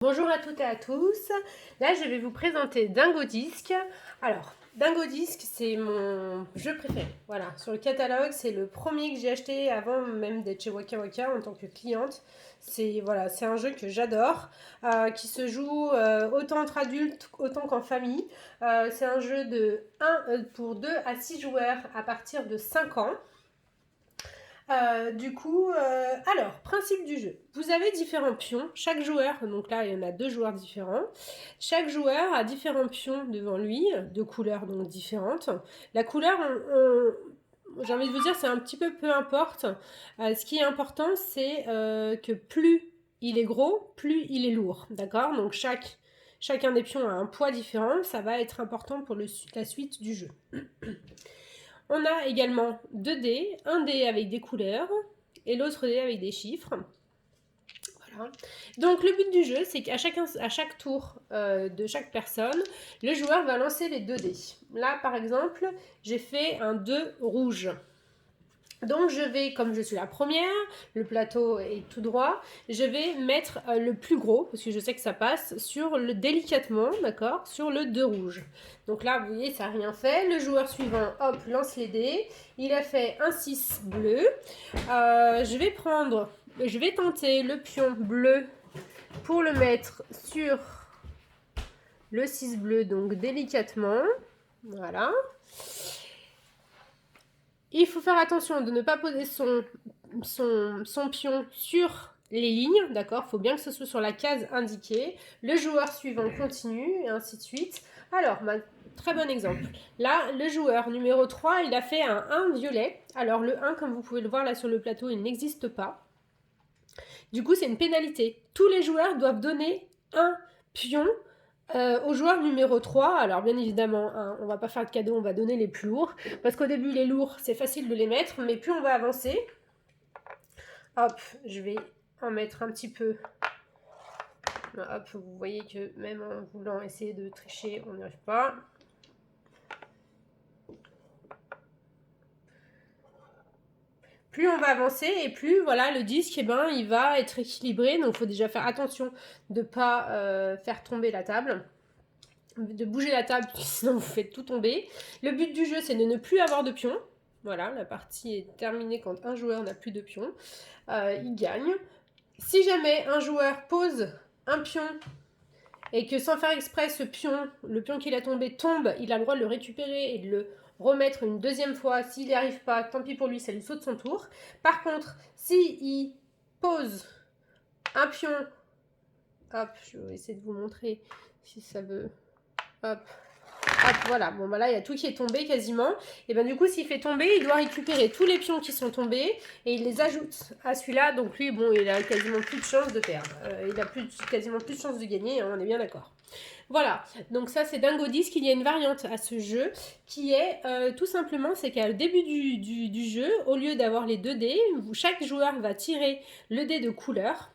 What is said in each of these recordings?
Bonjour à toutes et à tous, là je vais vous présenter Dingo Disc. Alors, Dingo Disc c'est mon jeu préféré, voilà, sur le catalogue c'est le premier que j'ai acheté avant même d'être chez Waka Waka en tant que cliente. C'est voilà, c'est un jeu que j'adore, qui se joue autant entre adultes autant qu'en famille. C'est un jeu de pour 2 à 6 joueurs à partir de 5 ans. Alors, principe du jeu. Vous avez différents pions. Chaque joueur, donc là, il y en a 2 joueurs différents. Chaque joueur a différents pions devant lui, de couleurs donc différentes. La couleur, j'ai envie de vous dire, c'est un petit peu importe. Ce qui est important, c'est que plus il est gros, plus il est lourd. D'accord? Donc, chacun des pions a un poids différent. Ça va être important pour la suite du jeu. On a également 2 dés, un dé avec des couleurs et l'autre dé avec des chiffres. Voilà. Donc le but du jeu, c'est qu'à chaque tour de chaque personne, le joueur va lancer les 2 dés. Là, par exemple, j'ai fait un 2 rouge. Donc je vais, comme je suis la première, le plateau est tout droit, je vais mettre le plus gros, parce que je sais que ça passe, délicatement, d'accord, sur le 2 rouge. Donc là, vous voyez, ça n'a rien fait. Le joueur suivant, hop, lance les dés. Il a fait un 6 bleu. Je vais tenter le pion bleu pour le mettre sur le 6 bleu, donc délicatement. Voilà. Il faut faire attention de ne pas poser son pion sur les lignes, d'accord? Il faut bien que ce soit sur la case indiquée. Le joueur suivant continue, et ainsi de suite. Alors, très bon exemple. Là, le joueur numéro 3, il a fait un 1 violet. Alors, le 1, comme vous pouvez le voir là sur le plateau, il n'existe pas. Du coup, c'est une pénalité. Tous les joueurs doivent donner un pion au joueur numéro 3, alors bien évidemment, hein, on va pas faire de cadeau, on va donner les plus lourds. Parce qu'au début, les lourds, c'est facile de les mettre, mais plus on va avancer. Hop, je vais en mettre un petit peu. Hop, vous voyez que même en voulant essayer de tricher, on n'y arrive pas. Plus on va avancer et plus voilà, le disque il va être équilibré. Donc il faut déjà faire attention de ne pas faire tomber la table. De bouger la table, sinon vous faites tout tomber. Le but du jeu, c'est de ne plus avoir de pions. Voilà, la partie est terminée quand un joueur n'a plus de pions. Il gagne. Si jamais un joueur pose un pion et que sans faire exprès, le pion qu'il a tombé tombe, il a le droit de le récupérer et de le remettre une deuxième fois. S'il n'y arrive pas, tant pis pour lui, ça lui saute son tour. Par contre, s'il pose un pion, hop, je vais essayer de vous montrer si ça veut... Hop, hop, voilà. Bon, bah là, il y a tout qui est tombé quasiment. Et ben du coup, s'il fait tomber, il doit récupérer tous les pions qui sont tombés et il les ajoute à celui-là. Donc lui, bon, il a quasiment plus de chance de perdre. Il a quasiment plus de chance de gagner, hein, on est bien d'accord. Voilà, donc ça c'est Dingo Disc. Il y a une variante à ce jeu qui est tout simplement, c'est qu'à le début du jeu, au lieu d'avoir les 2 dés, chaque joueur va tirer le dé de couleur.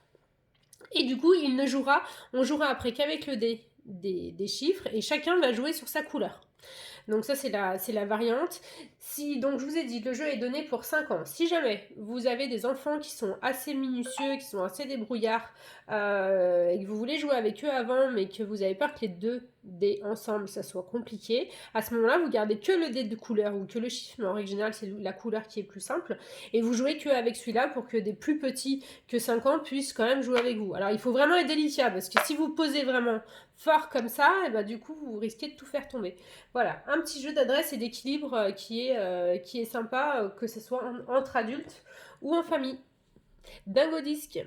Et du coup, on jouera après qu'avec le dé des chiffres et chacun va jouer sur sa couleur. Donc ça, c'est la variante. Donc je vous ai dit, le jeu est donné pour 5 ans. Si jamais vous avez des enfants qui sont assez minutieux, qui sont assez débrouillards, et que vous voulez jouer avec eux avant, mais que vous avez peur que les 2 dés ensemble, ça soit compliqué, à ce moment-là, vous gardez que le dé de couleur ou que le chiffre, mais en règle générale, c'est la couleur qui est plus simple, et vous jouez que avec celui-là pour que des plus petits que 5 ans puissent quand même jouer avec vous. Alors, il faut vraiment être délicat, parce que si vous posez vraiment fort comme ça, et bah, du coup, vous risquez de tout faire tomber. Voilà, un petit jeu d'adresse et d'équilibre qui est sympa, que ce soit entre adultes ou en famille. Dingo Disc.